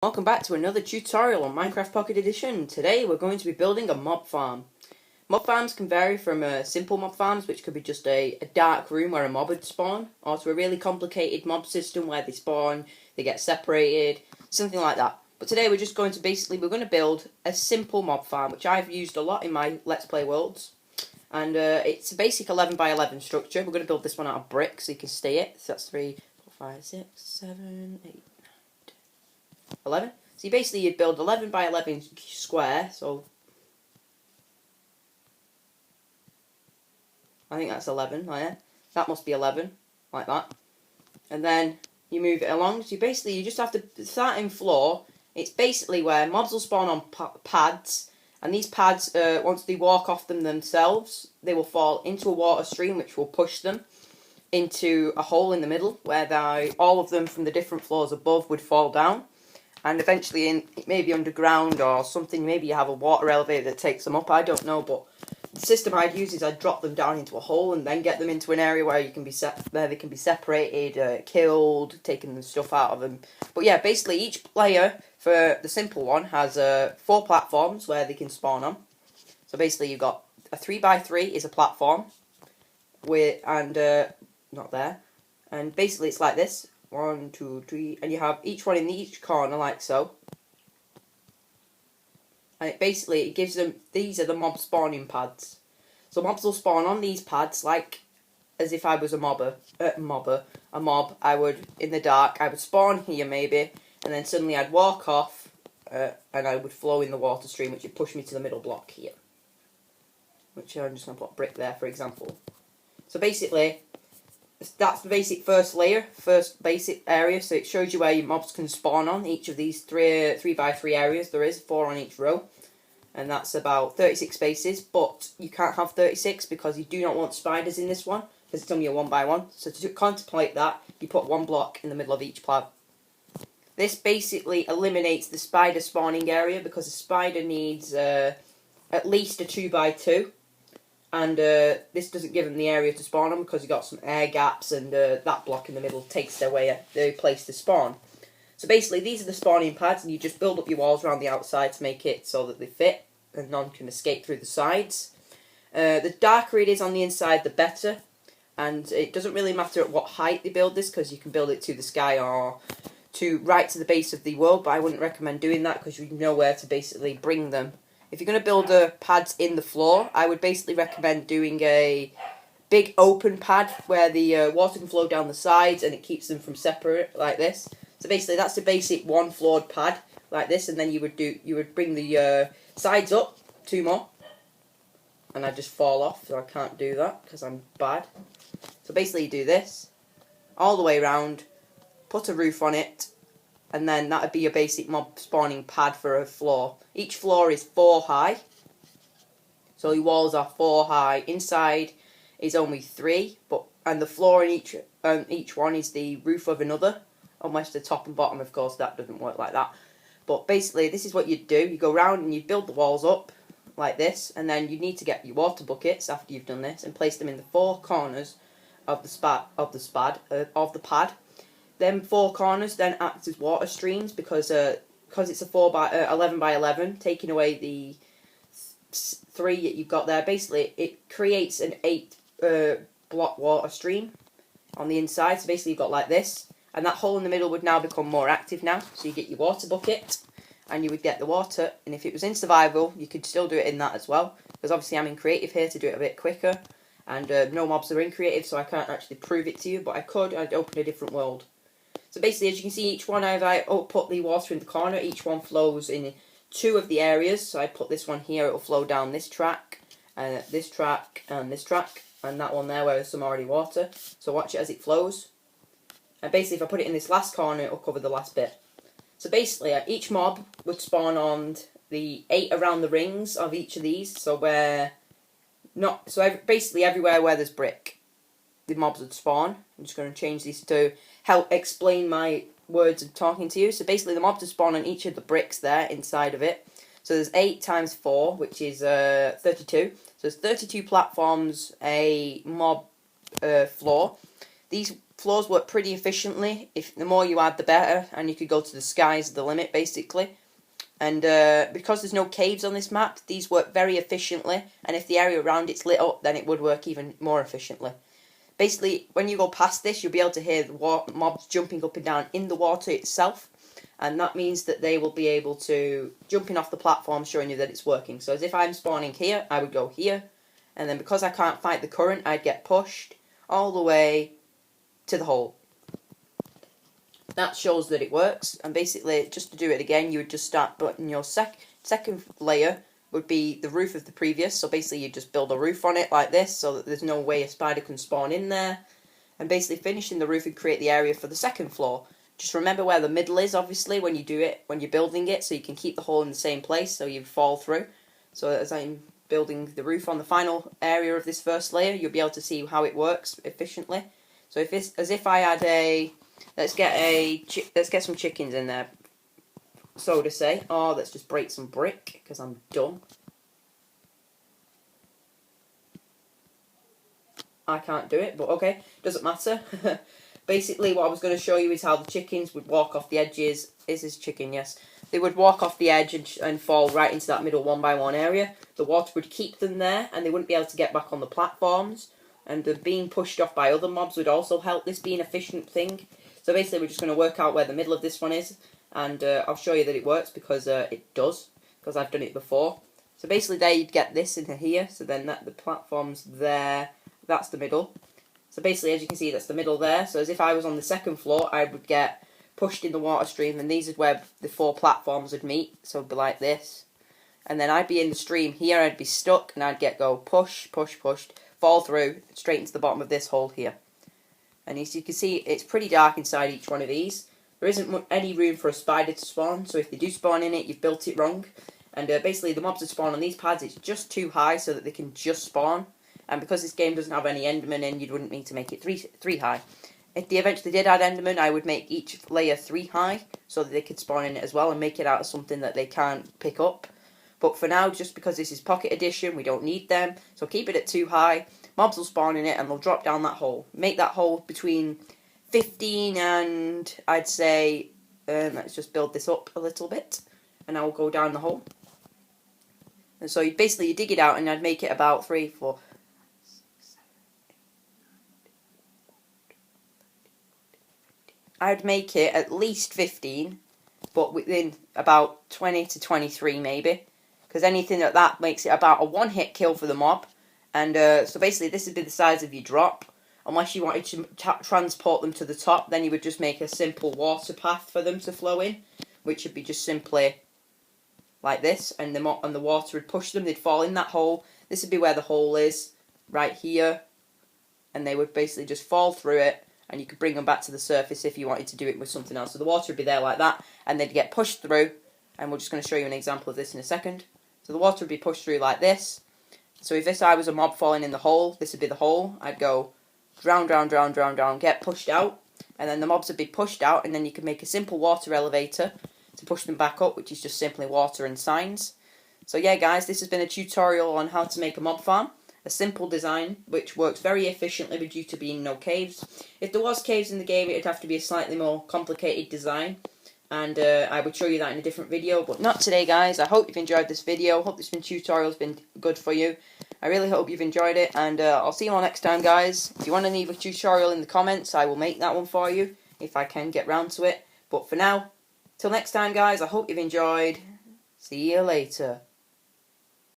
Welcome back to another tutorial on Minecraft Pocket Edition. Today we're going to be building a mob farm. Mob farms can vary from simple mob farms, which could be just a dark room where a mob would spawn, or to a really complicated mob system where they spawn, they get separated, something like that. But today we're just going to we're going to build a simple mob farm, which I've used a lot in my Let's Play worlds. And it's a basic 11 by 11 structure. We're going to build this one out of brick so you can see it. So that's 3, 4, 5, 6, 7, 8, 11. So you'd build 11 by 11 square, so I think that's 11, right? That must be 11, like that. And then you move it along, so you just have to, the starting floor, it's basically where mobs will spawn on pads, and these pads, once they walk off them themselves, they will fall into a water stream which will push them into a hole in the middle, where all of them from the different floors above would fall down. And eventually, maybe underground or something, maybe you have a water elevator that takes them up, I don't know, but the system I'd use is I'd drop them down into a hole and then get them into an area where they can be separated, killed, taking the stuff out of them. But yeah, basically each player, for the simple one, has 4 platforms where they can spawn on. So basically you've got a 3 by 3 is a platform, not there, and basically it's like this. 1, 2, 3, and you have each one in each corner like so. And it gives them, these are the mob spawning pads. So mobs will spawn on these pads like as if I was a mob. I would, in the dark, I would spawn here maybe, and then suddenly I'd walk off, and I would flow in the water stream, which would push me to the middle block here. Which I'm just going to put brick there, for example. So basically, that's the basic first basic area, so it shows you where your mobs can spawn on each of these 3 by 3 areas. There is 4 on each row, and that's about 36 spaces, but you can't have 36 because you do not want spiders in this one, because it's only a 1 by 1. So to contemplate that, you put 1 block in the middle of each pad. This basically eliminates the spider spawning area, because a spider needs at least a 2 by 2. And this doesn't give them the area to spawn on because you've got some air gaps, and that block in the middle takes their place to spawn. So basically these are the spawning pads, and you just build up your walls around the outside to make it so that they fit and none can escape through the sides. The darker it is on the inside the better, and it doesn't really matter at what height they build this, because you can build it to the sky or right to the base of the world, but I wouldn't recommend doing that because you know where to basically bring them. If you're going to build pads in the floor, I would basically recommend doing a big open pad where the water can flow down the sides and it keeps them from separate, like this. So basically that's the basic 1 floored pad, like this, and then you would bring the sides up 2 more. And I just fall off, so I can't do that because I'm bad. So basically you do this all the way around, put a roof on it, and then that would be your basic mob spawning pad for a floor. Each floor is 4 high, so your walls are 4 high. Inside is only 3, and the floor in each one is the roof of another. Almost the top and bottom, of course, that doesn't work like that. But basically, this is what you'd do. You go round and you build the walls up like this, and then you need to get your water buckets after you've done this and place them in the 4 corners of the pad. Them 4 corners then act as water streams because it's a 11 by 11, taking away the 3 that you've got there. Basically, it creates an 8 block water stream on the inside. So basically, you've got like this, and that hole in the middle would now become more active now. So you get your water bucket, and you would get the water. And if it was in survival, you could still do it in that as well, because obviously I'm in creative here to do it a bit quicker, and no mobs are in creative, so I can't actually prove it to you. But I'd open a different world. So basically, as you can see, each one I put the water in the corner. Each one flows in 2 of the areas. So I put this one here, it'll flow down this track, this track, and this track, and that one there where there's some already water. So watch it as it flows. And basically, if I put it in this last corner, it'll cover the last bit. So basically, each mob would spawn on the 8 around the rings of each of these. So basically everywhere where there's brick, the mobs would spawn. I'm just going to change these to help explain my words of talking to you. So basically the mobs would spawn on each of the bricks there inside of it. So there's 8 times 4, which is 32. So there's 32 platforms, a mob floor. These floors work pretty efficiently. If the more you add, the better, and you could go to the sky's the limit, basically. And because there's no caves on this map, these work very efficiently, and if the area around it's lit up, then it would work even more efficiently. Basically, when you go past this, you'll be able to hear the mobs jumping up and down in the water itself, and that means that they will be able to jumping off the platform, showing you that it's working. So as if I'm spawning here, I would go here, and then because I can't fight the current, I'd get pushed all the way to the hole. That shows that it works, and basically, just to do it again, you would just start putting your second layer would be the roof of the previous, so basically you just build a roof on it like this, so that there's no way a spider can spawn in there, and basically finishing the roof and create the area for the second floor. Just remember where the middle is, obviously, when you do it, when you're building it, so you can keep the hole in the same place, so you fall through. So as I'm building the roof on the final area of this first layer, you'll be able to see how it works efficiently. So if it's as if I had a let's get some chickens in there, so to say. Or let's just break some brick, because I'm dumb. I can't do it, but okay, doesn't matter. Basically, what I was going to show you is how the chickens would walk off the edges. Is this chicken? Yes. They would walk off the edge and fall right into that middle 1x1 area. The water would keep them there, and they wouldn't be able to get back on the platforms. And being pushed off by other mobs would also help this be an efficient thing. So basically, we're just going to work out where the middle of this one is, and I'll show you that it works, because it does, because I've done it before. So basically, there you'd get this into here, so then the platform's there, that's the middle. So basically, as you can see, that's the middle there. So as if I was on the second floor, I would get pushed in the water stream, and these is where the 4 platforms would meet, so it'd be like this. And then I'd be in the stream here, I'd be stuck, and I'd go push, push, pushed, fall through, straight into the bottom of this hole here. And as you can see, it's pretty dark inside each one of these. There isn't any room for a spider to spawn, so if they do spawn in it, you've built it wrong. And basically, the mobs that spawn on these pads, it's just too high so that they can just spawn. And because this game doesn't have any endermen in, you wouldn't need to make it 3 high. If they eventually did add endermen, I would make each layer 3 high, so that they could spawn in it as well, and make it out of something that they can't pick up. But for now, just because this is Pocket Edition, we don't need them, so keep it at 2 high. Mobs will spawn in it, and they'll drop down that hole. Make that hole between 15 and, I'd say, let's just build this up a little bit, and I will go down the hole. And so you dig it out, and I'd make it about 3, 4, 6, 7, 8, 9, 10. I'd make it at least 15, but within about 20 to 23 maybe, because anything like that makes it about a 1-hit kill for the mob. And so basically, this would be the size of your drop. Unless you wanted to transport them to the top, then you would just make a simple water path for them to flow in, which would be just simply like this, and the water would push them. They'd fall in that hole. This would be where the hole is, right here, and they would basically just fall through it, and you could bring them back to the surface if you wanted to do it with something else. So the water would be there like that, and they'd get pushed through, and we're just going to show you an example of this in a second. So the water would be pushed through like this. So if I was a mob falling in the hole, this would be the hole. I'd go drown, drown, drown, drown, drown, get pushed out, and then the mobs would be pushed out, and then you can make a simple water elevator to push them back up, which is just simply water and signs. So yeah, guys, this has been a tutorial on how to make a mob farm. A simple design, which works very efficiently due to being no caves. If there was caves in the game, it would have to be a slightly more complicated design, and I would show you that in a different video, but not today, guys. I hope you've enjoyed this video. Hope this tutorial's been good for you. I really hope you've enjoyed it, and I'll see you all next time, guys. If you want to leave a tutorial in the comments, I will make that one for you, if I can get round to it. But for now, till next time, guys, I hope you've enjoyed. See you later.